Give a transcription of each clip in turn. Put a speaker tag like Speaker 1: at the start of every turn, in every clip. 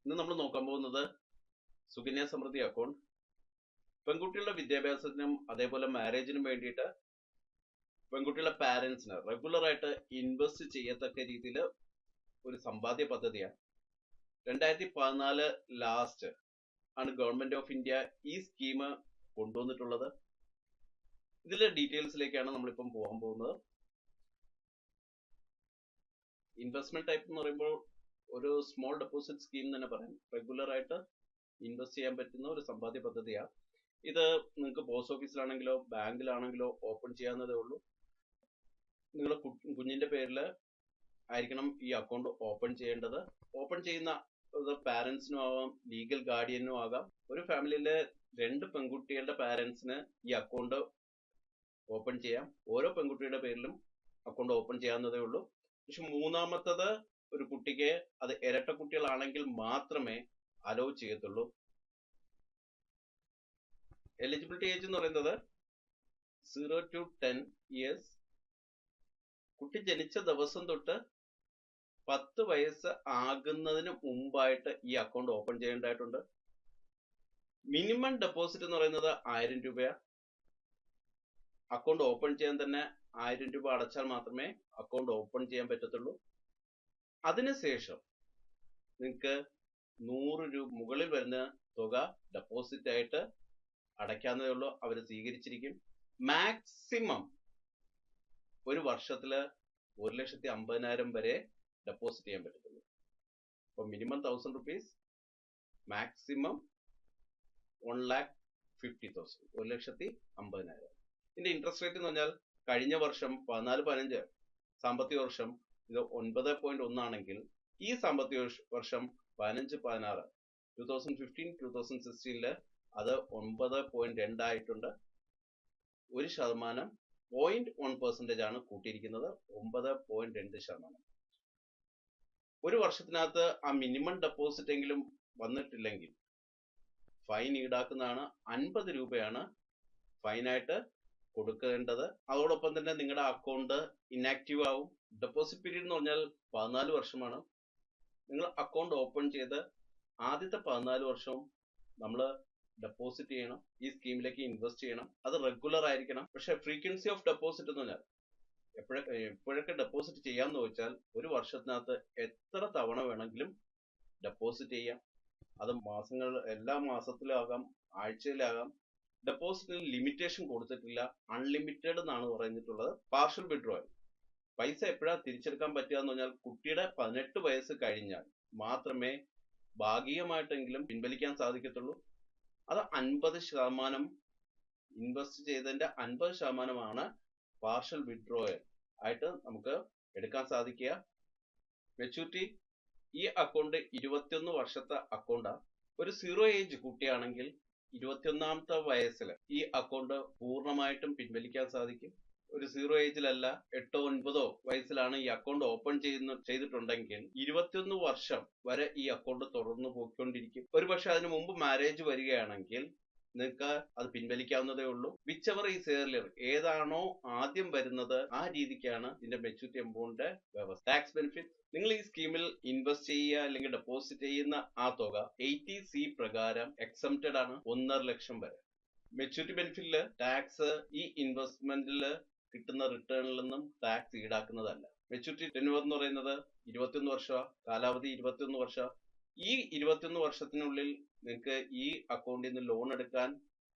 Speaker 1: ഇന്ന് നമ്മൾ നോക്കാൻ പോകുന്നത് സുകന്യ സമൃദ്ധി അക്കൗണ്ട്. പെൺകുട്ടികളുടെ വിദ്യാഭ്യാസത്തിനും അതേപോലെ മാരേജിനും വേണ്ടിയിട്ട് പെൺകുട്ടികളുടെ പാരന്റ്സിന് റെഗുലർ ആയിട്ട് ഇൻവെസ്റ്റ് ചെയ്യത്തക്ക രീതിയിൽ ഒരു സമ്പാദ്യ പദ്ധതിയാണ്. 2014 ലാസ്റ്റ് ആണ് ഗവൺമെന്റ് ഓഫ് ഇന്ത്യ ഈ സ്കീം കൊണ്ടുവന്നിട്ടുള്ളത്. ഇതിലെ ഡീറ്റെയിൽസിലേക്കാണ് നമ്മളിപ്പം പോകാൻ പോകുന്നത്. ഇൻവെസ്റ്റ്മെന്റ് ടൈപ്പ് എന്ന് പറയുമ്പോൾ ഒരു സ്മോൾ ഡെപ്പോസിറ്റ് സ്കീം തന്നെ പറയാം. റെഗുലർ ആയിട്ട് ഇൻവെസ്റ്റ് ചെയ്യാൻ പറ്റുന്ന ഒരു സമ്പാദ്യ പദ്ധതിയാണ് ഇത്. നിങ്ങൾക്ക് പോസ്റ്റ് ഓഫീസിലാണെങ്കിലോ ബാങ്കിലാണെങ്കിലോ ഓപ്പൺ ചെയ്യാവുന്നതേ ഉള്ളൂ. നിങ്ങളുടെ കുഞ്ഞിന്റെ പേരിൽ ആയിരിക്കണം ഈ അക്കൗണ്ട് ഓപ്പൺ ചെയ്യേണ്ടത്. ഓപ്പൺ ചെയ്യുന്ന പാരന്റ്സിനും ആവാം, ലീഗൽ ഗാർഡിയനും ആകാം. ഒരു ഫാമിലിയിലെ 2 പെൺകുട്ടികളുടെ പാരന്റ്സിന് ഈ അക്കൗണ്ട് ഓപ്പൺ ചെയ്യാം. ഓരോ പെൺകുട്ടിയുടെ പേരിലും അക്കൗണ്ട് ഓപ്പൺ ചെയ്യാവുന്നതേ ഉള്ളൂ. പക്ഷെ മൂന്നാമത്തത് ഒരു കുട്ടിക്ക്, അത് ഇരട്ട കുട്ടികളാണെങ്കിൽ മാത്രമേ അലോ ചെയ്യത്തുള്ളൂ. എലിജിബിലിറ്റി ഏജ് എന്ന് പറയുന്നത് 0 to 10 ഇയേഴ്സ്. കുട്ടി ജനിച്ച ദിവസം തൊട്ട് 10 വയസ്സ് ആകുന്നതിന് മുമ്പായിട്ട് ഈ അക്കൗണ്ട് ഓപ്പൺ ചെയ്യേണ്ടതായിട്ടുണ്ട്. മിനിമം ഡെപ്പോസിറ്റ് എന്ന് പറയുന്നത് 1000 രൂപയാണ്. അക്കൗണ്ട് ഓപ്പൺ ചെയ്യാൻ തന്നെ 1000 രൂപ അടച്ചാൽ മാത്രമേ അക്കൗണ്ട് ഓപ്പൺ ചെയ്യാൻ പറ്റത്തുള്ളൂ. അതിനുശേഷം നിങ്ങൾക്ക് 100 രൂപ മുകളിൽ വരുന്ന തുക ഡെപ്പോസിറ്റ് ആയിട്ട് അടയ്ക്കാവുന്നതേ ഉള്ളൂ. അവർ സ്വീകരിച്ചിരിക്കും. മാക്സിമം ഒരു വർഷത്തില് 1,50,000 വരെ ഡെപ്പോസിറ്റ് ചെയ്യാൻ പറ്റത്തുള്ളൂ. അപ്പൊ മിനിമം 1000 റുപ്പീസ്, മാക്സിമം 1,50,000, 1,50,000. ഇതിന്റെ ഇൻട്രസ്റ്റ് റേറ്റ് എന്ന് പറഞ്ഞാൽ കഴിഞ്ഞ വർഷം 14-15 സാമ്പത്തിക വർഷം ഇത് 9.1 ആണെങ്കിൽ ഈ സാമ്പത്തിക വർഷം 15-16 2015-2016 അത് 9.2 ആയിട്ടുണ്ട്. 1% 0.1% ആണ് കൂട്ടിയിരിക്കുന്നത്. 9.2%. ഒരു വർഷത്തിനകത്ത് ആ മിനിമം ഡെപ്പോസിറ്റ് എങ്കിലും വന്നിട്ടില്ലെങ്കിൽ ഫൈൻ ഈടാക്കുന്നതാണ്. 50 രൂപയാണ് ഫൈനായിട്ട് കൊടുക്കേണ്ടത്. അതോടൊപ്പം തന്നെ നിങ്ങളുടെ അക്കൗണ്ട് ഇനാക്റ്റീവ് ആവും. ഡെപ്പോസിറ്റ് പീരീഡ് എന്ന് പറഞ്ഞാൽ 14 വർഷമാണ്. നിങ്ങൾ അക്കൗണ്ട് ഓപ്പൺ ചെയ്ത് ആദ്യത്തെ 14 വർഷവും നമ്മൾ ഡെപ്പോസിറ്റ് ചെയ്യണം. ഈ സ്കീമിലേക്ക് ഇൻവെസ്റ്റ് ചെയ്യണം. അത് റെഗുലർ ആയിരിക്കണം. പക്ഷെ ഫ്രീക്വൻസി ഓഫ് ഡെപ്പോസിറ്റ് എന്ന് പറഞ്ഞാൽ എപ്പോഴൊക്കെ ഡെപ്പോസിറ്റ് ചെയ്യാമെന്ന് ചോദിച്ചാൽ ഒരു വർഷത്തിനകത്ത് എത്ര തവണ വേണമെങ്കിലും ഡെപ്പോസിറ്റ് ചെയ്യാം. അത് എല്ലാ മാസത്തിലും ആകാം, ആഴ്ചയിലാകാം. ഡെപ്പോസിറ്റിന് ലിമിറ്റേഷൻ കൊടുത്തിട്ടില്ല. അൺലിമിറ്റഡ് എന്നാണ് പറഞ്ഞിട്ടുള്ളത്. പാർഷ്യൽ വിഡ്രോവൽ പൈസ എപ്പോഴാണ് തിരിച്ചെടുക്കാൻ പറ്റുക എന്ന് പറഞ്ഞാൽ കുട്ടിയുടെ 18 വയസ്സ് കഴിഞ്ഞാൽ മാത്രമേ ഭാഗികമായിട്ടെങ്കിലും പിൻവലിക്കാൻ സാധിക്കത്തുള്ളൂ. അത് 50% ഇൻവെസ്റ്റ് ചെയ്തതിന്റെ 50%ആണ് പാർഷ്യൽ വിഡ്രോവൽ ആയിട്ട് നമുക്ക് എടുക്കാൻ സാധിക്കുക. മെച്യൂരിറ്റി ഈ അക്കൗണ്ട് 21 വർഷത്തെ അക്കൗണ്ടാണ്. ഒരു 0 ഏജ് കുട്ടിയാണെങ്കിൽ 21ാമത്തെ വയസ്സിൽ ഈ അക്കൗണ്ട് പൂർണ്ണമായിട്ടും പിൻവലിക്കാൻ സാധിക്കും. ഒരു 0 ഏജിലല്ല, 8-9 വയസ്സിലാണ് ഈ അക്കൗണ്ട് ഓപ്പൺ ചെയ്തിട്ടുണ്ടെങ്കിൽ 21 വർഷം വരെ ഈ അക്കൗണ്ട് തുടർന്ന് പോയിക്കൊണ്ടിരിക്കും. ഒരുപക്ഷെ അതിനു മുമ്പ് മാരേജ് വരികയാണെങ്കിൽ നിങ്ങൾക്ക് അത് പിൻവലിക്കാവുന്നതേ ഉള്ളൂ. വിച്ച് എവർ ഈസ് ഏർലിയർ, ഏതാണോ ആദ്യം വരുന്നത് ആ രീതിക്കാണ് ഇതിന്റെ മെച്യൂരിറ്റി എമൗണ്ടിന്റെ വ്യവസ്ഥ. ടാക്സ് ബെനിഫിറ്റ്, നിങ്ങൾ ഈ സ്കീമിൽ ഇൻവെസ്റ്റ് ചെയ്യുക അല്ലെങ്കിൽ ഡെപ്പോസിറ്റ് ചെയ്യുന്ന ആ തുക 80C പ്രകാരം എക്സംപ്റ്റഡ് ആണ്. 1.5 ലക്ഷം വരെ. മെച്യൂരിറ്റി ബെനിഫിറ്റില് ടാക്സ് ഈ ഇൻവെസ്റ്റ്മെന്റിൽ കിട്ടുന്ന റിട്ടേണിൽ നിന്നും ടാക്സ് ഈടാക്കുന്നതല്ല. മെച്യൂരിറ്റി ടെന്യൂർ എന്ന് പറയുന്നത് 21 വർഷമാണ്. കാലാവധി 21 വർഷം. ഈ 21 വർഷത്തിനുള്ളിൽ നിങ്ങൾക്ക് ഈ അക്കൗണ്ടിൽ നിന്ന് ലോൺ എടുക്കാൻ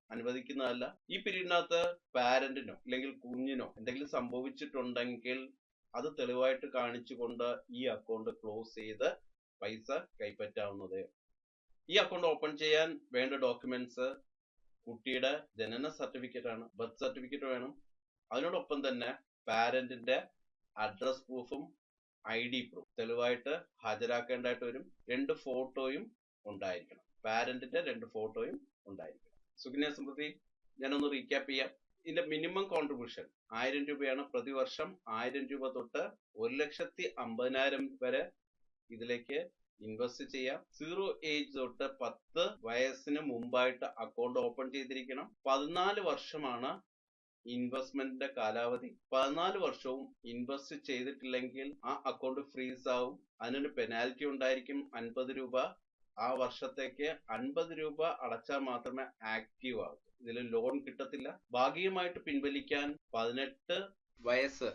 Speaker 1: അനുവദിക്കുന്നതല്ല. ഈ പീരീഡിനകത്ത് പാരന്റിനോ അല്ലെങ്കിൽ കുഞ്ഞിനോ എന്തെങ്കിലും സംഭവിച്ചിട്ടുണ്ടെങ്കിൽ അത് തെളിവായിട്ട് കാണിച്ചുകൊണ്ട് ഈ അക്കൗണ്ട് ക്ലോസ് ചെയ്ത് പൈസ കൈപ്പറ്റാവുന്നതേ. ഈ അക്കൗണ്ട് ഓപ്പൺ ചെയ്യാൻ വേണ്ട ഡോക്യുമെന്റ്സ് കുട്ടിയുടെ ജനന സർട്ടിഫിക്കറ്റ് ആണ്. ബർത്ത് സർട്ടിഫിക്കറ്റ് വേണം. അതിനോടൊപ്പം തന്നെ പാരന്റിന്റെ അഡ്രസ് പ്രൂഫും ID പ്രൂഫ് തെളിവായിട്ട് ഹാജരാക്കേണ്ടതായിട്ട് വരും. 2 ഫോട്ടോയും ഉണ്ടായിരിക്കണം. പാരന്റിന്റെ 2 ഫോട്ടോയും ഉണ്ടായിരിക്കണം. സുകന്യ സമൃദ്ധി ഞാനൊന്ന് റീക്യാപ്പ് ചെയ്യാം. ഇതിന്റെ മിനിമം കോൺട്രിബ്യൂഷൻ 1000 രൂപയാണ്. പ്രതിവർഷം 1000 രൂപ തൊട്ട് 1,50,000 വരെ ഇതിലേക്ക് ഇൻവെസ്റ്റ് ചെയ്യാം. 0 ഏജ് തൊട്ട് 10 വയസ്സിന് മുമ്പായിട്ട് അക്കൗണ്ട് ഓപ്പൺ ചെയ്തിരിക്കണം. 14 വർഷമാണ് ഇൻവെസ്റ്റ്മെന്റിന്റെ കാലാവധി. 14 വർഷവും ഇൻവെസ്റ്റ് ചെയ്തിട്ടില്ലെങ്കിൽ ആ അക്കൗണ്ട് ഫ്രീസ് ആവും. അതിനൊരു പെനാൽറ്റി ഉണ്ടായിരിക്കും, 50 രൂപ. ആ വർഷത്തേക്ക് 50 രൂപ അടച്ചാൽ മാത്രമേ ആക്റ്റീവ് ആകൂ. ഇതിൽ ലോൺ കിട്ടത്തില്ല. ഭാഗികമായിട്ട് പിൻവലിക്കാൻ 18 വയസ്സ്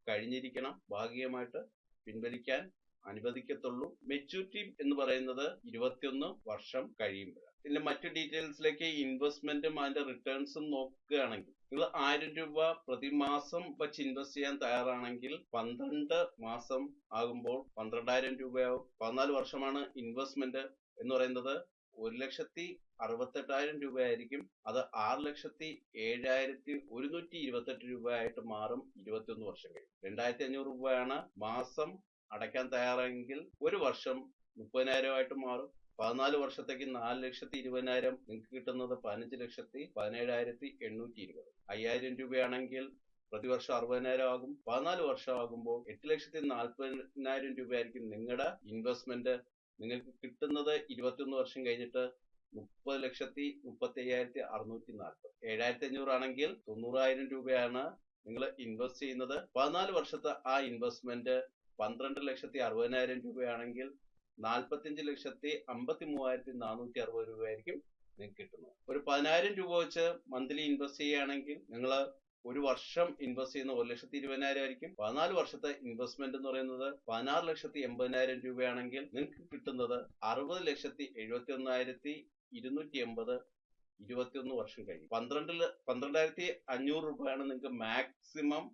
Speaker 1: കഴിഞ്ഞിരിക്കണം. ഭാഗികമായിട്ട് പിൻവലിക്കാൻ അനുവദിക്കത്തുള്ളൂ. മെച്യൂരിറ്റി എന്ന് പറയുന്നത് 21 വർഷം കഴിയുമ്പോൾ. ഇതിന്റെ മറ്റു ഡീറ്റെയിൽസിലേക്ക് ഇൻവെസ്റ്റ്മെന്റും അതിന്റെ റിട്ടേൺസും നോക്കുകയാണെങ്കിൽ, നിങ്ങൾ 1000 രൂപ പ്രതിമാസം വെച്ച് ഇൻവെസ്റ്റ് ചെയ്യാൻ തയ്യാറാണെങ്കിൽ 12 മാസം ആകുമ്പോൾ 12,000 രൂപയാവും. 14 വർഷമാണ് ഇൻവെസ്റ്റ്മെന്റ് എന്ന് പറയുന്നത്. 1,68,000 രൂപയായിരിക്കും. അത് 6,07,128 രൂപയായിട്ട് മാറും 21 വർഷം കഴിയും. 2,500 രൂപയാണ് മാസം അടയ്ക്കാൻ തയ്യാറെങ്കിൽ ഒരു വർഷം 30,000 ആയിട്ട് മാറും. 14 വർഷത്തേക്ക് 4,20,000 നിങ്ങൾക്ക് കിട്ടുന്നത് 15,17,820. 5,000 രൂപയാണെങ്കിൽ പ്രതിവർഷം 60,000 ആകും. 14 വർഷം ആകുമ്പോൾ 8,40,000 രൂപയായിരിക്കും നിങ്ങളുടെ ഇൻവെസ്റ്റ്മെന്റ്. നിങ്ങൾക്ക് കിട്ടുന്നത് 21 വർഷം കഴിഞ്ഞിട്ട് 30,35,640. 7,500 ആണെങ്കിൽ 90,000 രൂപയാണ് നിങ്ങൾ ഇൻവെസ്റ്റ് ചെയ്യുന്നത്. 14 വർഷത്തെ ആ ഇൻവെസ്റ്റ്മെന്റ് 12,60,000 രൂപയാണെങ്കിൽ 45,53,460 രൂപയായിരിക്കും നിങ്ങൾക്ക് കിട്ടുന്നത്. ഒരു 10,000 രൂപ വെച്ച് മന്ത്ലി ഇൻവെസ്റ്റ് ചെയ്യുകയാണെങ്കിൽ നിങ്ങൾ ഒരു വർഷം ഇൻവെസ്റ്റ് ചെയ്യുന്ന 1,20,000 ആയിരിക്കും. 14 വർഷത്തെ ഇൻവെസ്റ്റ്മെന്റ് എന്ന് പറയുന്നത് 16,80,000 രൂപയാണെങ്കിൽ നിങ്ങൾക്ക് കിട്ടുന്നത് 60,71,280 21 വർഷം കഴിയും. 12,500 രൂപയാണ് നിങ്ങൾക്ക് മാക്സിമം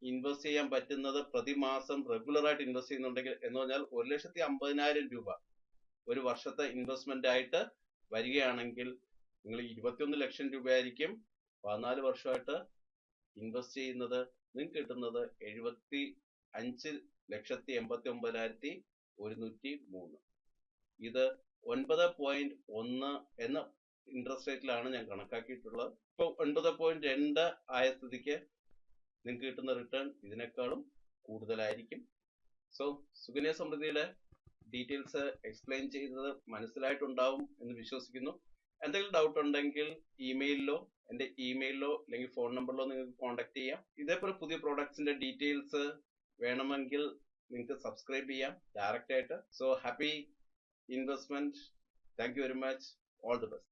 Speaker 1: ഇൻവെസ്റ്റ് ചെയ്യാൻ പറ്റുന്നത് പ്രതിമാസം റെഗുലർ ആയിട്ട് ഇൻവെസ്റ്റ് ചെയ്യുന്നുണ്ടെങ്കിൽ. എന്ന് പറഞ്ഞാൽ 1,50,000 രൂപ ഒരു വർഷത്തെ ഇൻവെസ്റ്റ്മെന്റ് ആയിട്ട് വരികയാണെങ്കിൽ നിങ്ങൾ 21 ലക്ഷം രൂപയായിരിക്കും 14 വർഷമായിട്ട് ഇൻവെസ്റ്റ് ചെയ്യുന്നത്. നിങ്ങൾക്ക് കിട്ടുന്നത് 75,89,103. ഇത് 9.1 എന്ന ഇൻട്രസ്റ്റ് റേറ്റിലാണ് ഞാൻ കണക്കാക്കിയിട്ടുള്ളത്. ഇപ്പോൾ 9.2 ആയ സ്ഥിതിക്ക് നിങ്ങൾക്ക് കിട്ടുന്ന റിട്ടേൺ ഇതിനേക്കാളും കൂടുതലായിരിക്കും. സോ സുകന്യ സമൃദ്ധിയുടെ ഡീറ്റെയിൽസ് എക്സ്പ്ലെയിൻ ചെയ്തത് മനസ്സിലായിട്ടുണ്ടാവും എന്ന് വിശ്വസിക്കുന്നു. എന്തെങ്കിലും ഡൗട്ട് ഉണ്ടെങ്കിൽ ഇമെയിലിലോ എൻ്റെ ഇമെയിലിലോ അല്ലെങ്കിൽ ഫോൺ നമ്പറിലോ നിങ്ങൾക്ക് കോൺടാക്ട് ചെയ്യാം. ഇതേപോലെ പുതിയ പ്രോഡക്ട്സിന്റെ ഡീറ്റെയിൽസ് വേണമെങ്കിൽ നിങ്ങൾക്ക് സബ്സ്ക്രൈബ് ചെയ്യാം ഡയറക്റ്റ് ആയിട്ട്. So happy investment. Thank you very much. All the best.